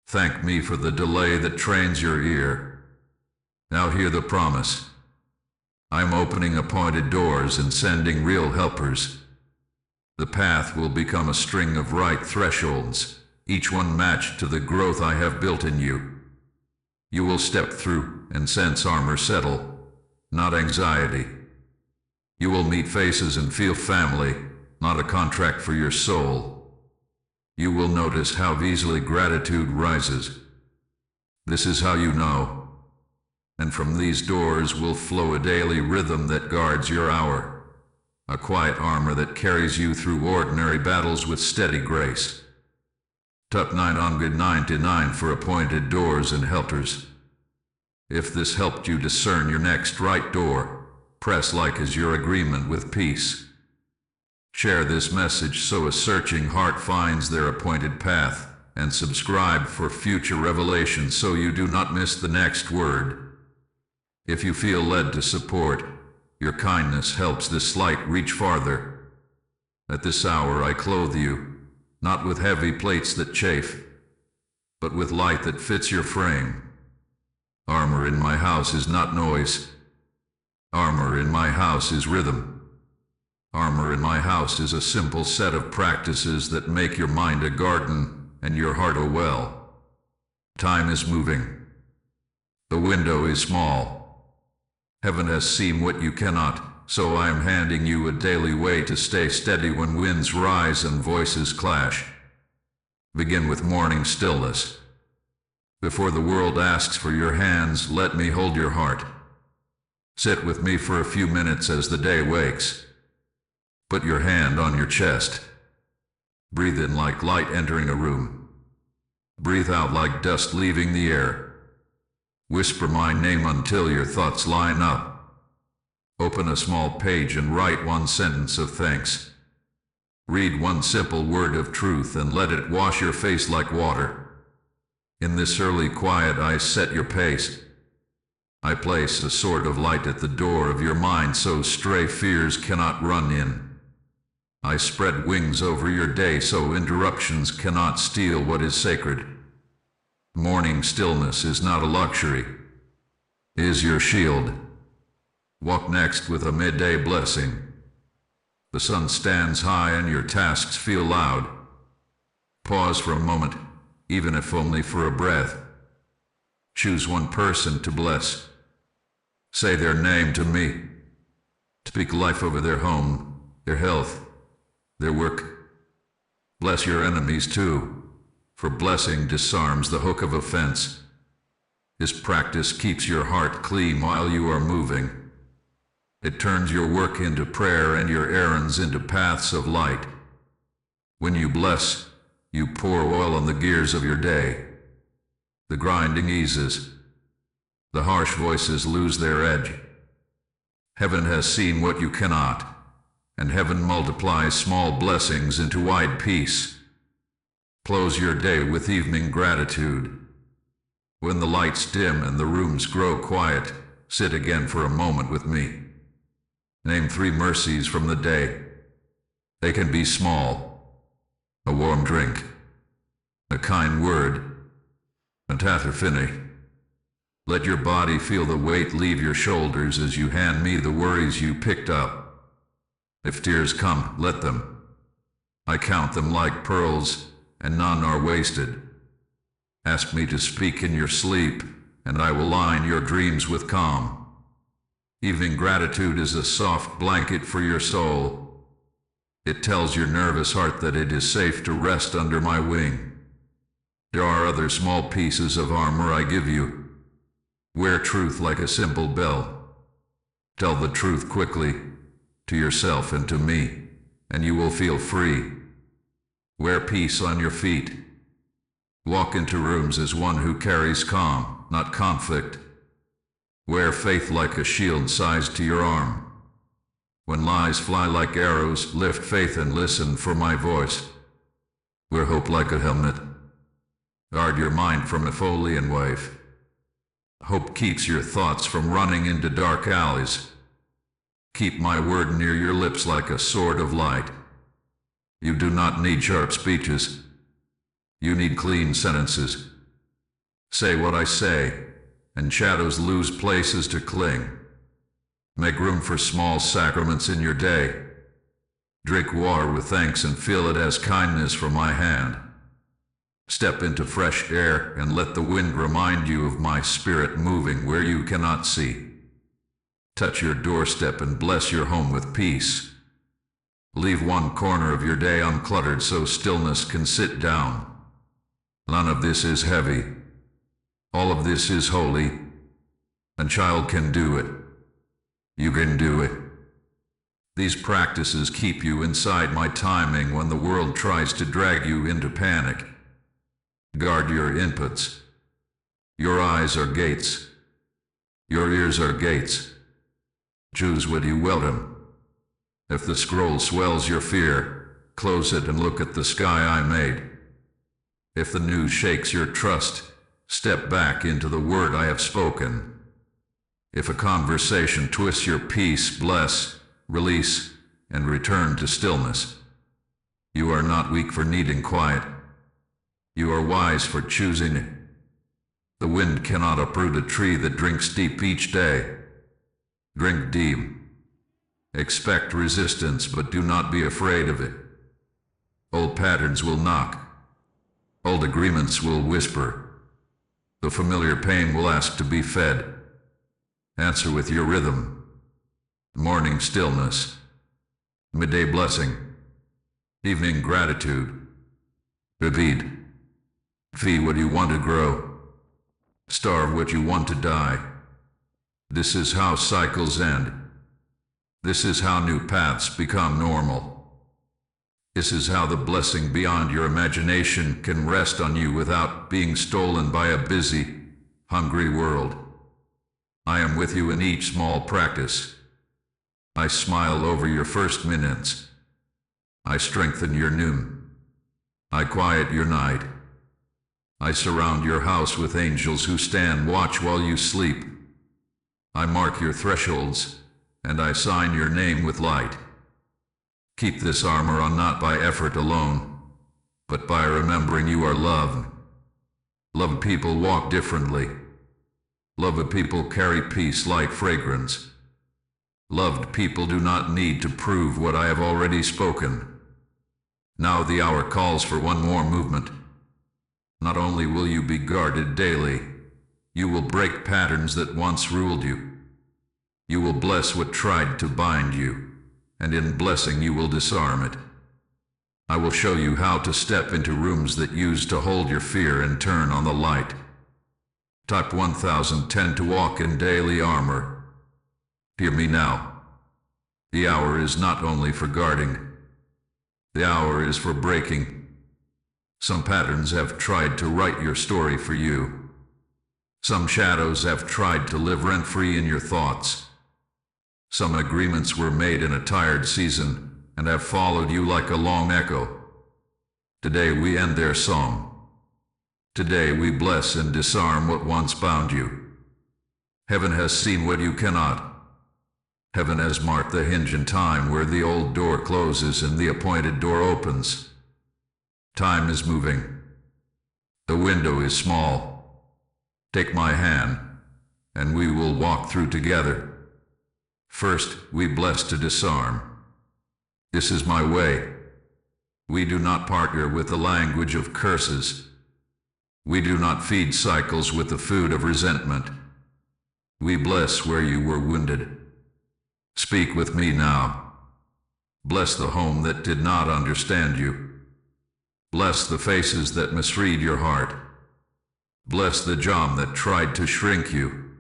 Thank me for the delay that trains your ear. Now hear the promise. I'm opening appointed doors and sending real helpers. The path will become a string of right thresholds, each one matched to the growth I have built in you. You will step through and sense armor settle, not anxiety. You will meet faces and feel family, not a contract for your soul. You will notice how easily gratitude rises. This is how you know. And from these doors will flow a daily rhythm that guards your hour. A quiet armor that carries you through ordinary battles with steady grace. Tup 999 for appointed doors and helpers. If this helped you discern your next right door, press like as your agreement with peace. Share this message so a searching heart finds their appointed path, and subscribe for future revelations so you do not miss the next word. If you feel led to support, your kindness helps this light reach farther. At this hour I clothe you, not with heavy plates that chafe, but with light that fits your frame. Armor in my house is not noise. Armor in my house is rhythm. Armor in my house is a simple set of practices that make your mind a garden and your heart a well. Time is moving. The window is small. Heaven has seen what you cannot, so I am handing you a daily way to stay steady when winds rise and voices clash. Begin with morning stillness. Before the world asks for your hands, let me hold your heart. Sit with me for a few minutes as the day wakes. Put your hand on your chest. Breathe in like light entering a room. Breathe out like dust leaving the air. Whisper my name until your thoughts line up. Open a small page and write one sentence of thanks. Read one simple word of truth and let it wash your face like water. In this early quiet I set your pace. I place a sword of light at the door of your mind so stray fears cannot run in. I spread wings over your day so interruptions cannot steal what is sacred. Morning stillness is not a luxury, it is your shield. Walk next with a midday blessing. The sun stands high and your tasks feel loud. Pause for a moment, even if only for a breath. Choose one person to bless. Say their name to me. Speak life over their home, their health, their work. Bless your enemies too, for blessing disarms the hook of offense. This practice keeps your heart clean while you are moving. It turns your work into prayer and your errands into paths of light. When you bless, you pour oil on the gears of your day. The grinding eases. The harsh voices lose their edge. Heaven has seen what you cannot, and heaven multiplies small blessings into wide peace. Close your day with evening gratitude. When the lights dim and the rooms grow quiet, sit again for a moment with me. Name 3 mercies from the day. They can be small. A warm drink, a kind word, a tatarfini. Let your body feel the weight leave your shoulders as you hand me the worries you picked up. If tears come, let them. I count them like pearls, and none are wasted. Ask me to speak in your sleep, and I will line your dreams with calm. Evening gratitude is a soft blanket for your soul. It tells your nervous heart that it is safe to rest under my wing. There are other small pieces of armor I give you. Wear truth like a simple bell. Tell the truth quickly, to yourself and to me, and you will feel free. Wear peace on your feet. Walk into rooms as one who carries calm, not conflict. Wear faith like a shield sized to your arm. When lies fly like arrows, lift faith and listen for my voice. Wear hope like a helmet. Guard your mind from a Folian wave. Hope keeps your thoughts from running into dark alleys. Keep my word near your lips like a sword of light. You do not need sharp speeches. You need clean sentences. Say what I say, and shadows lose places to cling. Make room for small sacraments in your day. Drink water with thanks and feel it as kindness from my hand. Step into fresh air and let the wind remind you of my spirit moving where you cannot see. Touch your doorstep and bless your home with peace. Leave one corner of your day uncluttered so stillness can sit down. None of this is heavy. All of this is holy. A child can do it. You can do it. These practices keep you inside my timing when the world tries to drag you into panic. Guard your inputs. Your eyes are gates. Your ears are gates. Choose what you welcome. If the scroll swells your fear, close it and look at the sky I made. If the news shakes your trust, step back into the word I have spoken. If a conversation twists your peace, bless, release, and return to stillness. You are not weak for needing quiet. You are wise for choosing it. The wind cannot uproot a tree that drinks deep each day. Drink deep. Expect resistance, but do not be afraid of it. Old patterns will knock. Old agreements will whisper. The familiar pain will ask to be fed. Answer with your rhythm. Morning stillness. Midday blessing. Evening gratitude. Repeat. Feed what you want to grow. Starve what you want to die. This is how cycles end. This is how new paths become normal. This is how the blessing beyond your imagination can rest on you without being stolen by a busy, hungry world. I am with you in each small practice. I smile over your first minutes. I strengthen your noon. I quiet your night. I surround your house with angels who stand watch while you sleep. I mark your thresholds, and I sign your name with light. Keep this armor on not by effort alone, but by remembering you are loved. Loved people walk differently. Loved people carry peace like fragrance. Loved people do not need to prove what I have already spoken. Now the hour calls for one more movement. Not only will you be guarded daily, you will break patterns that once ruled you. You will bless what tried to bind you, and in blessing you will disarm it. I will show you how to step into rooms that used to hold your fear and turn on the light. Type 1010 to walk in daily armor. Hear me now. The hour is not only for guarding. The hour is for breaking. Some patterns have tried to write your story for you. Some shadows have tried to live rent-free in your thoughts. Some agreements were made in a tired season and have followed you like a long echo. Today we end their song. Today we bless and disarm what once bound you. Heaven has seen what you cannot. Heaven has marked the hinge in time where the old door closes and the appointed door opens. Time is moving. The window is small. Take my hand, and we will walk through together. First, we bless to disarm. This is my way. We do not partner with the language of curses. We do not feed cycles with the food of resentment. We bless where you were wounded. Speak with me now. Bless the home that did not understand you. Bless the faces that misread your heart. Bless the job that tried to shrink you.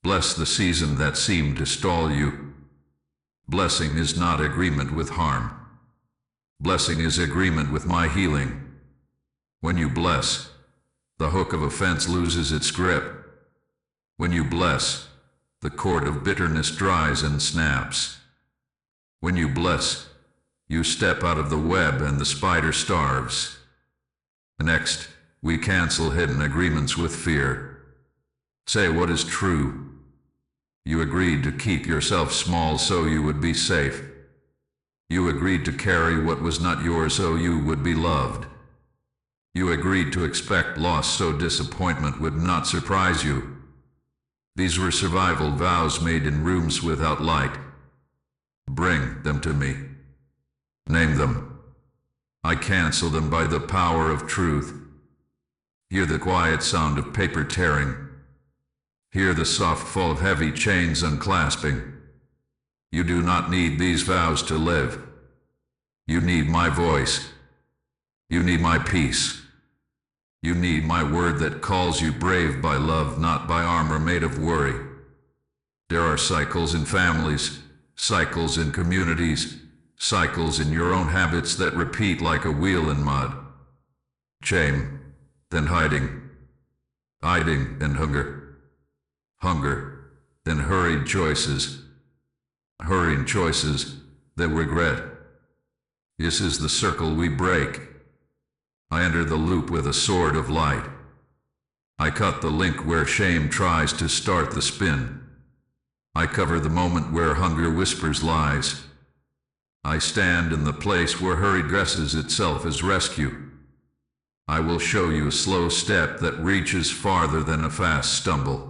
Bless the season that seemed to stall you. Blessing is not agreement with harm. Blessing is agreement with my healing. When you bless, the hook of offense loses its grip. When you bless, the cord of bitterness dries and snaps. When you bless, you step out of the web and the spider starves. Next, we cancel hidden agreements with fear. Say what is true. You agreed to keep yourself small so you would be safe. You agreed to carry what was not yours so you would be loved. You agreed to expect loss so disappointment would not surprise you. These were survival vows made in rooms without light. Bring them to me. Name them. I cancel them by the power of truth. Hear the quiet sound of paper tearing. Hear the soft fall of heavy chains unclasping. You do not need these vows to live. You need my voice. You need my peace. You need my word that calls you brave by love, not by armor made of worry. There are cycles in families, cycles in communities, cycles in your own habits that repeat like a wheel in mud. Shame, then hiding. Hiding, then hunger. Hunger, then hurried choices. Hurried choices, then regret. This is the circle we break. I enter the loop with a sword of light. I cut the link where shame tries to start the spin. I cover the moment where hunger whispers lies. I stand in the place where hurry dresses itself as rescue. I will show you a slow step that reaches farther than a fast stumble.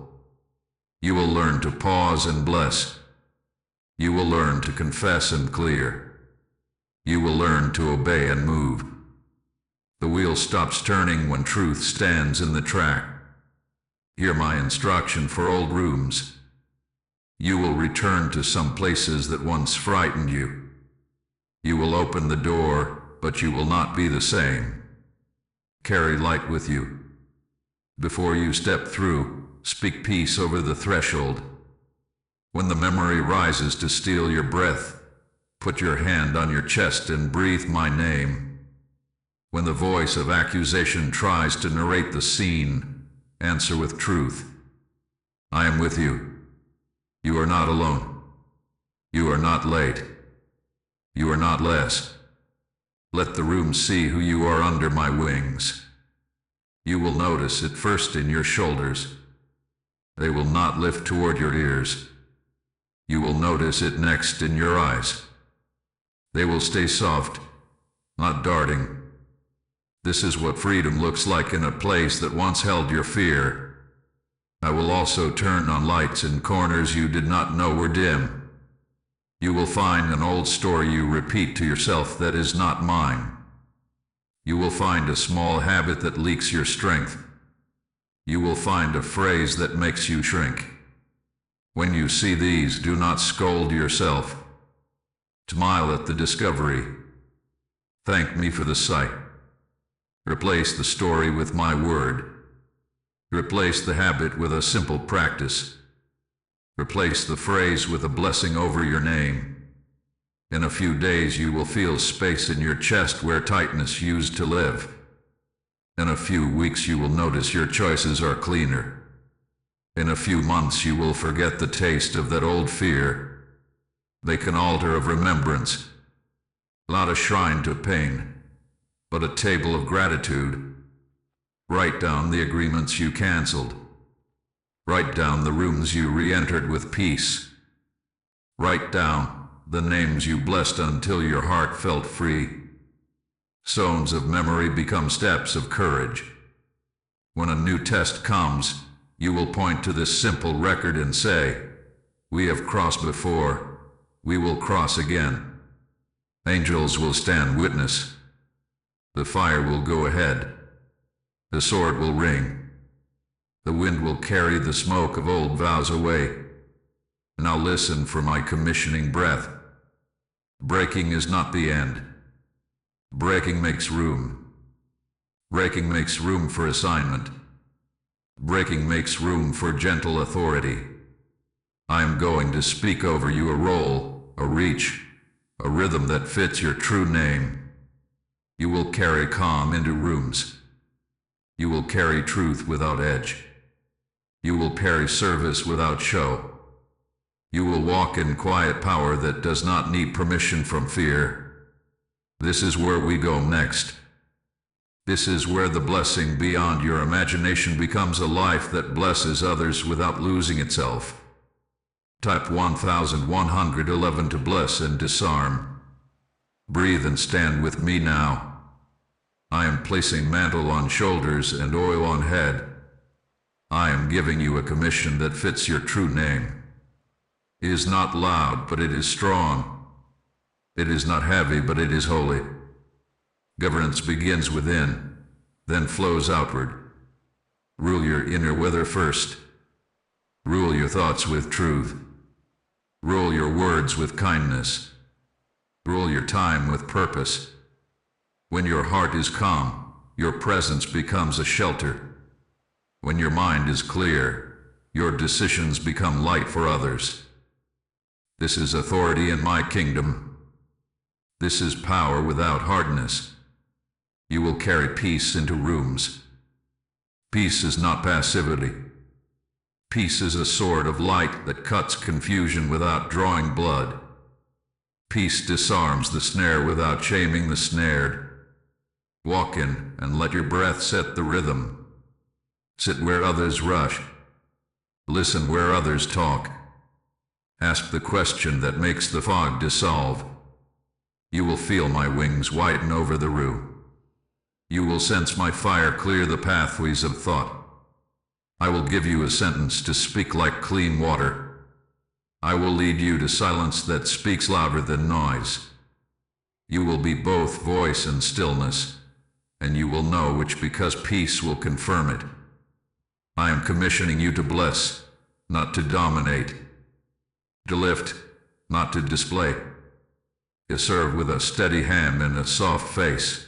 You will learn to pause and bless. You will learn to confess and clear. You will learn to obey and move. The wheel stops turning when truth stands in the track. Hear my instruction for old rooms. You will return to some places that once frightened you. You will open the door, but you will not be the same. Carry light with you. Before you step through, speak peace over the threshold. When the memory rises to steal your breath, put your hand on your chest and breathe my name. When the voice of accusation tries to narrate the scene, answer with truth. I am with you. You are not alone. You are not late. You are not less. Let the room see who you are under my wings. You will notice it first in your shoulders. They will not lift toward your ears. You will notice it next in your eyes. They will stay soft, not darting. This is what freedom looks like in a place that once held your fear. I will also turn on lights in corners you did not know were dim. You will find an old story you repeat to yourself that is not mine. You will find a small habit that leaks your strength. You will find a phrase that makes you shrink. When you see these, do not scold yourself. Smile at the discovery. Thank me for the sight. Replace the story with my word. Replace the habit with a simple practice. Replace the phrase with a blessing over your name. In a few days you will feel space in your chest where tightness used to live. In a few weeks you will notice your choices are cleaner. In a few months you will forget the taste of that old fear. Make an altar of remembrance, not a shrine to pain, but a table of gratitude. Write down the agreements you canceled. Write down the rooms you re-entered with peace. Write down the names you blessed until your heart felt free. Stones of memory become steps of courage. When a new test comes, you will point to this simple record and say, "We have crossed before, we will cross again." Angels will stand witness. The fire will go ahead. The sword will ring. The wind will carry the smoke of old vows away. Now listen for my commissioning breath. Breaking is not the end. Breaking makes room. Breaking makes room for assignment. Breaking makes room for gentle authority. I am going to speak over you a role, a reach, a rhythm that fits your true name. You will carry calm into rooms. You will carry truth without edge. You will carry service without show. You will walk in quiet power that does not need permission from fear. This is where we go next. This is where the blessing beyond your imagination becomes a life that blesses others without losing itself. Type 1111 to bless and disarm. Breathe and stand with me now. I am placing mantle on shoulders and oil on head. I am giving you a commission that fits your true name. It is not loud, but it is strong. It is not heavy, but it is holy. Governance begins within, then flows outward. Rule your inner weather first. Rule your thoughts with truth. Rule your words with kindness. Rule your time with purpose. When your heart is calm, your presence becomes a shelter. When your mind is clear, your decisions become light for others. This is authority in my kingdom. This is power without hardness. You will carry peace into rooms. Peace is not passivity. Peace is a sword of light that cuts confusion without drawing blood. Peace disarms the snare without shaming the snared. Walk in and let your breath set the rhythm. Sit where others rush. Listen where others talk. Ask the question that makes the fog dissolve. You will feel my wings whiten over the rue. You will sense my fire clear the pathways of thought. I will give you a sentence to speak like clean water. I will lead you to silence that speaks louder than noise. You will be both voice and stillness, and you will know which because peace will confirm it. I am commissioning you to bless, not to dominate. To lift, not to display. To serve with a steady hand and a soft face.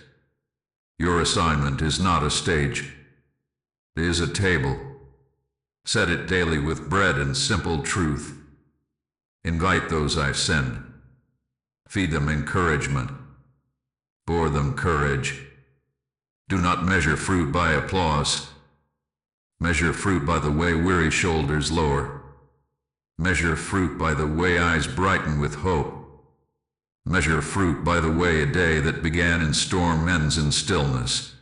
Your assignment is not a stage. It is a table. Set it daily with bread and simple truth. Invite those I send. Feed them encouragement. Pour them courage. Do not measure fruit by applause. Measure fruit by the way weary shoulders lower. Measure fruit by the way eyes brighten with hope. Measure fruit by the way a day that began in storm ends in stillness.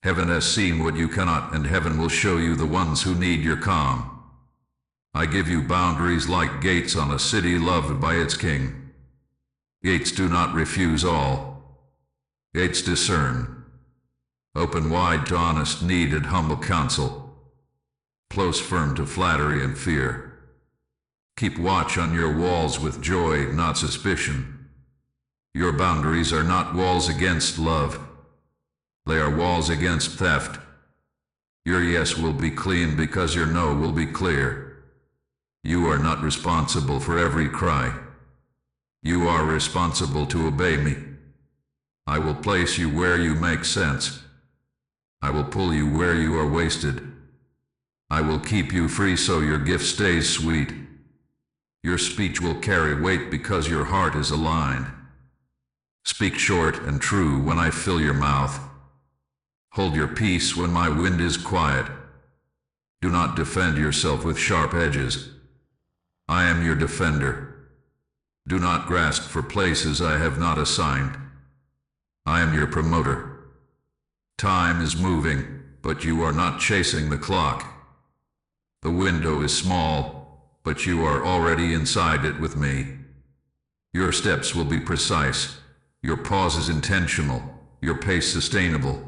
Heaven has seen what you cannot, and heaven will show you the ones who need your calm. I give you boundaries like gates on a city loved by its king. Gates do not refuse all. Gates discern. Open wide to honest need and humble counsel. Close firm to flattery and fear. Keep watch on your walls with joy, not suspicion. Your boundaries are not walls against love. They are walls against theft. Your yes will be clean because your no will be clear. You are not responsible for every cry. You are responsible to obey me. I will place you where you make sense. I will pull you where you are wasted. I will keep you free so your gift stays sweet. Your speech will carry weight because your heart is aligned. Speak short and true when I fill your mouth. Hold your peace when my wind is quiet. Do not defend yourself with sharp edges. I am your defender. Do not grasp for places I have not assigned. I am your promoter. Time is moving, but you are not chasing the clock. The window is small, but you are already inside it with me. Your steps will be precise, your pause is intentional, your pace sustainable.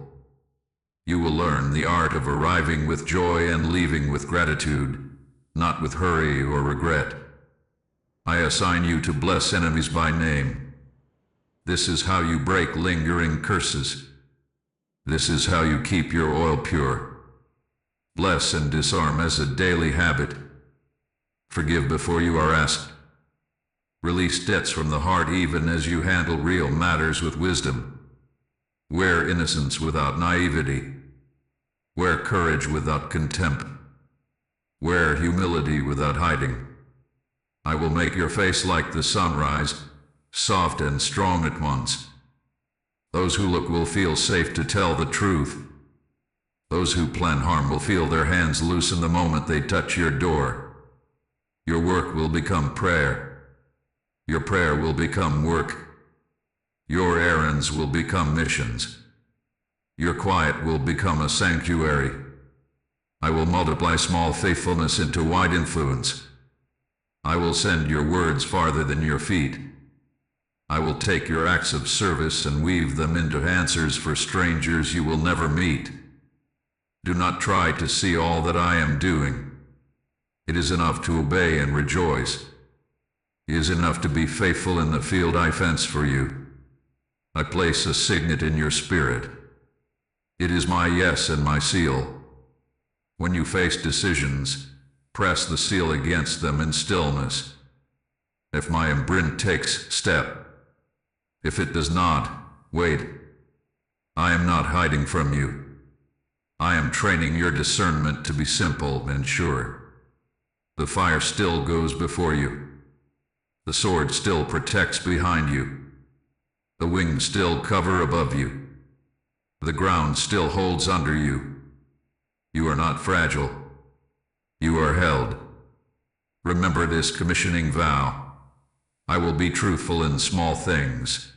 You will learn the art of arriving with joy and leaving with gratitude, not with hurry or regret. I assign you to bless enemies by name. This is how you break lingering curses. This is how you keep your oil pure. Bless and disarm as a daily habit. Forgive before you are asked. Release debts from the heart even as you handle real matters with wisdom. Wear innocence without naivety. Wear courage without contempt. Wear humility without hiding. I will make your face like the sunrise, soft and strong at once. Those who look will feel safe to tell the truth. Those who plan harm will feel their hands loosen the moment they touch your door. Your work will become prayer. Your prayer will become work. Your errands will become missions. Your quiet will become a sanctuary. I will multiply small faithfulness into wide influence. I will send your words farther than your feet. I will take your acts of service and weave them into answers for strangers you will never meet. Do not try to see all that I am doing. It is enough to obey and rejoice. It is enough to be faithful in the field I fence for you. I place a signet in your spirit. It is my yes and my seal. When you face decisions, press the seal against them in stillness. If my imprint takes step, if it does not, wait. I am not hiding from you. I am training your discernment to be simple and sure. The fire still goes before you. The sword still protects behind you. The wings still cover above you. The ground still holds under you. You are not fragile. You are held. Remember this commissioning vow. I will be truthful in small things.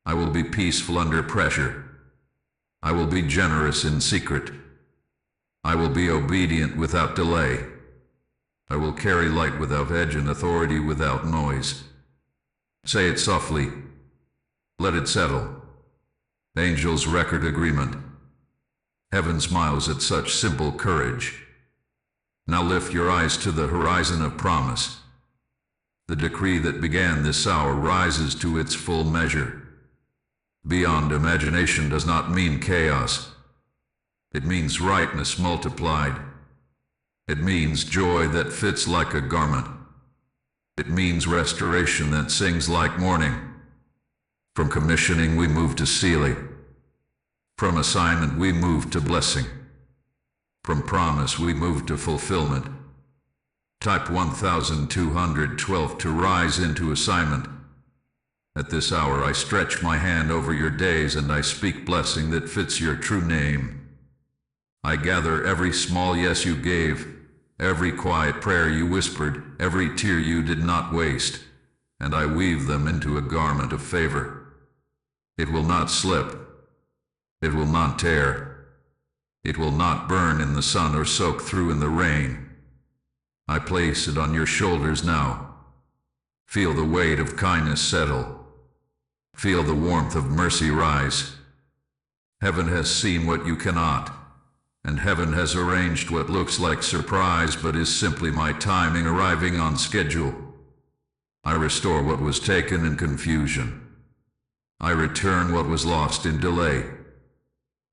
I will be peaceful under pressure. I will be generous in secret. I will be obedient without delay. I will carry light without edge and authority without noise. Say it softly. Let it settle. Angels record agreement. Heaven smiles at such simple courage. Now lift your eyes to the horizon of promise. The decree that began this hour rises to its full measure. Beyond imagination does not mean chaos. It means rightness multiplied. It means joy that fits like a garment. It means restoration that sings like morning. From commissioning we move to sealing. From assignment we move to blessing. From promise we move to fulfillment. Type 1212 to rise into assignment. At this hour I stretch my hand over your days and I speak blessing that fits your true name. I gather every small yes you gave, every quiet prayer you whispered, every tear you did not waste, and I weave them into a garment of favor. It will not slip. It will not tear. It will not burn in the sun or soak through in the rain. I place it on your shoulders now. Feel the weight of kindness settle. Feel the warmth of mercy rise. Heaven has seen what you cannot, and heaven has arranged what looks like surprise but is simply my timing arriving on schedule. I restore what was taken in confusion. I return what was lost in delay.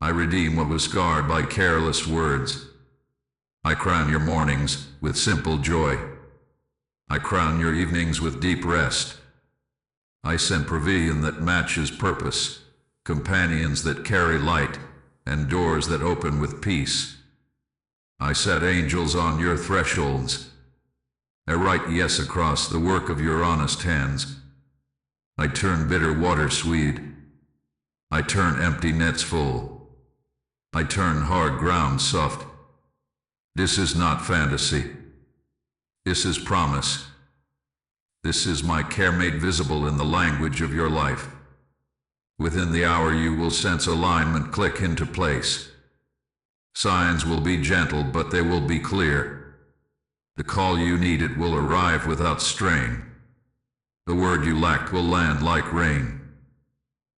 I redeem what was scarred by careless words. I crown your mornings with simple joy. I crown your evenings with deep rest. I send provision that matches purpose, companions that carry light, and doors that open with peace. I set angels on your thresholds. I write yes across the work of your honest hands. I turn bitter water sweet. I turn empty nets full. I turn hard ground soft. This is not fantasy. This is promise. This is my care made visible in the language of your life. Within the hour you will sense alignment click into place. Signs will be gentle, but they will be clear. The call you needed will arrive without strain. The word you lacked will land like rain.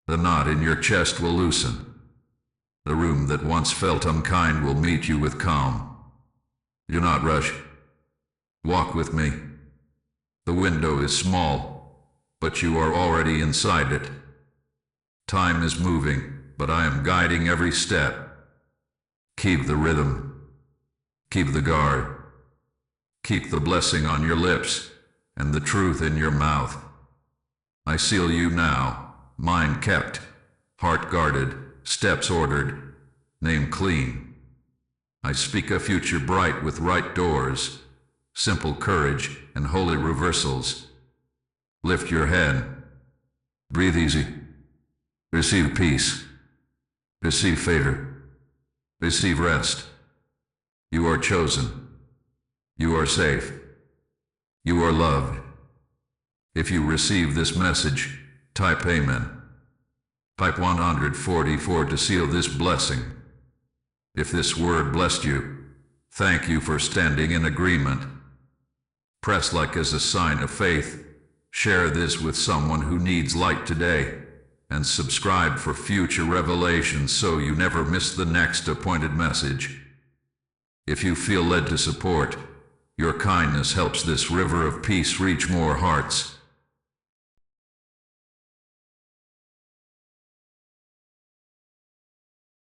The knot in your chest will loosen. The room that once felt unkind will meet you with calm. Do not rush. Walk with me. The window is small, but you are already inside it. Time is moving, but I am guiding every step. Keep the rhythm. Keep the guard. Keep the blessing on your lips and the truth in your mouth. I seal you now, mind kept, heart guarded, steps ordered, name clean. I speak a future bright with right doors, simple courage and holy reversals. Lift your head. Breathe easy. Receive peace. Receive favor. Receive rest. You are chosen. You are safe. You are loved. If you receive this message, type Amen. Type 144 to seal this blessing. If this word blessed you, thank you for standing in agreement. Press like as a sign of faith. Share this with someone who needs light today, and subscribe for future revelations so you never miss the next appointed message. If you feel led to support, your kindness helps this river of peace reach more hearts.